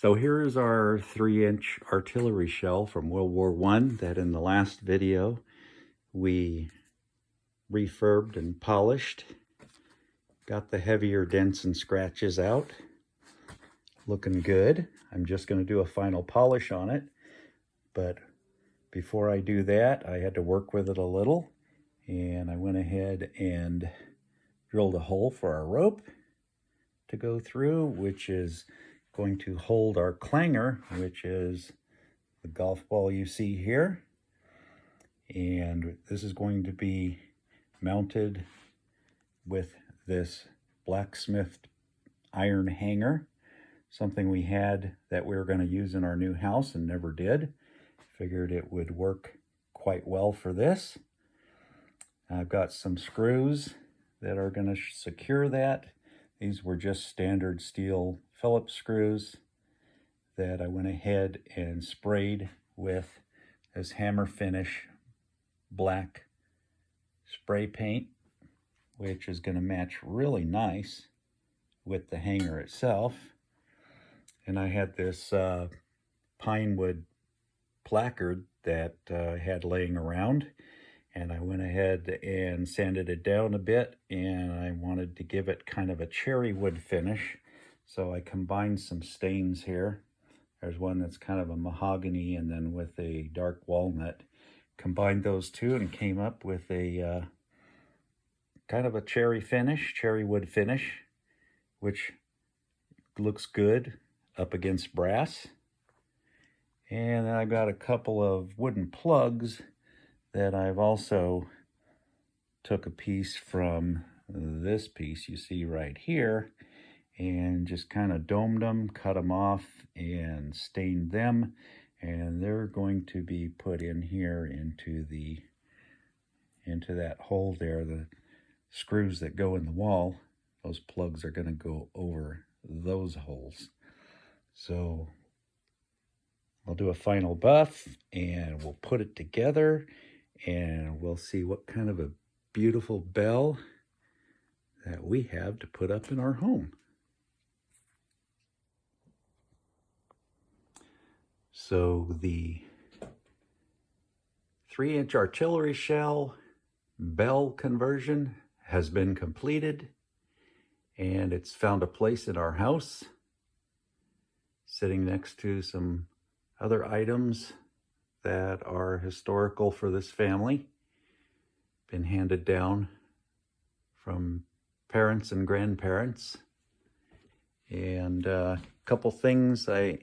So here is our 3-inch artillery shell from World War I that in the last video we refurbed and polished. Got the heavier dents and scratches out. Looking good. I'm just going to do a final polish on it. But before I do that, I had to work with it a little. And I went ahead and drilled a hole for our rope to go through, which is going to hold our clanger, which is the golf ball you see here. And this is going to be mounted with this blacksmith iron hanger, something we had that we were going to use in our new house and never did. Figured it would work quite well for this. I've got some screws that are going to secure that. These were just standard steel Phillips screws that I went ahead and sprayed with this hammer finish black spray paint, which is going to match really nice with the hanger itself. And I had this pine wood placard that I had laying around, and I went ahead and sanded it down a bit, and I wanted to give it kind of a cherry wood finish. So I combined some stains here. There's one that's kind of a mahogany and then with a dark walnut. Combined those two and came up with a kind of a cherry finish, cherry wood finish, which looks good up against brass. And then I've got a couple of wooden plugs that I've also took a piece from this piece you see right here and just kind of domed them, cut them off, and stained them. And they're going to be put in here into that hole there. The screws that go in the wall, those plugs are going to go over those holes. So I'll do a final buff and we'll put it together and we'll see what kind of a beautiful bell that we have to put up in our home. So the 3-inch artillery shell bell conversion has been completed, and it's found a place in our house, sitting next to some other items that are historical for this family, been handed down from parents and grandparents. And a couple things I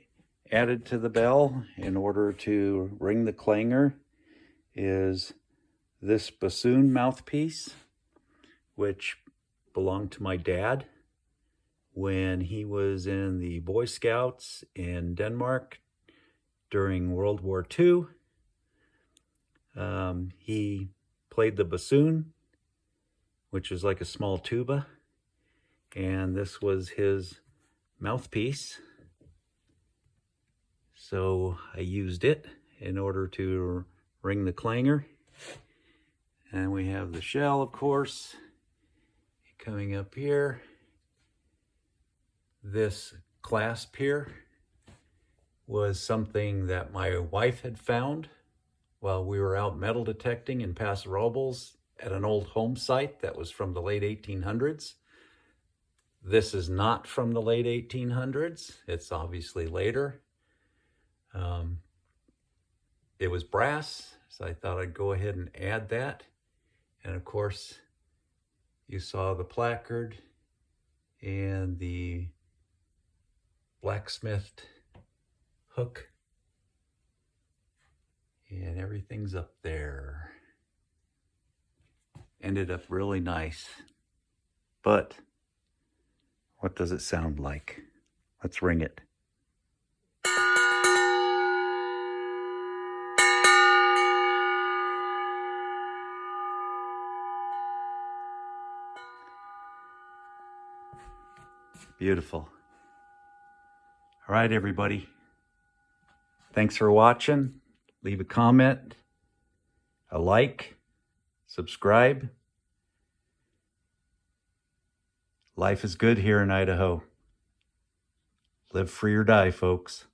added to the bell in order to ring the clanger is this bassoon mouthpiece, which belonged to my dad when he was in the Boy Scouts in Denmark during World War II. He played the bassoon, which is like a small tuba, and this was his mouthpiece. So I used it in order to ring the clanger. And we have the shell, of course, coming up here. This clasp here was something that my wife had found while we were out metal detecting in Paso Robles at an old home site that was from the late 1800s. This is not from the late 1800s. It's obviously later. It was brass, so I thought I'd go ahead and add that. And of course, you saw the placard and the blacksmithed hook, and everything's up there. Ended up really nice. But what does it sound like? Let's ring it. Beautiful. All right, everybody. Thanks for watching. Leave a comment, a like, subscribe. Life is good here in Idaho. Live free or die, folks.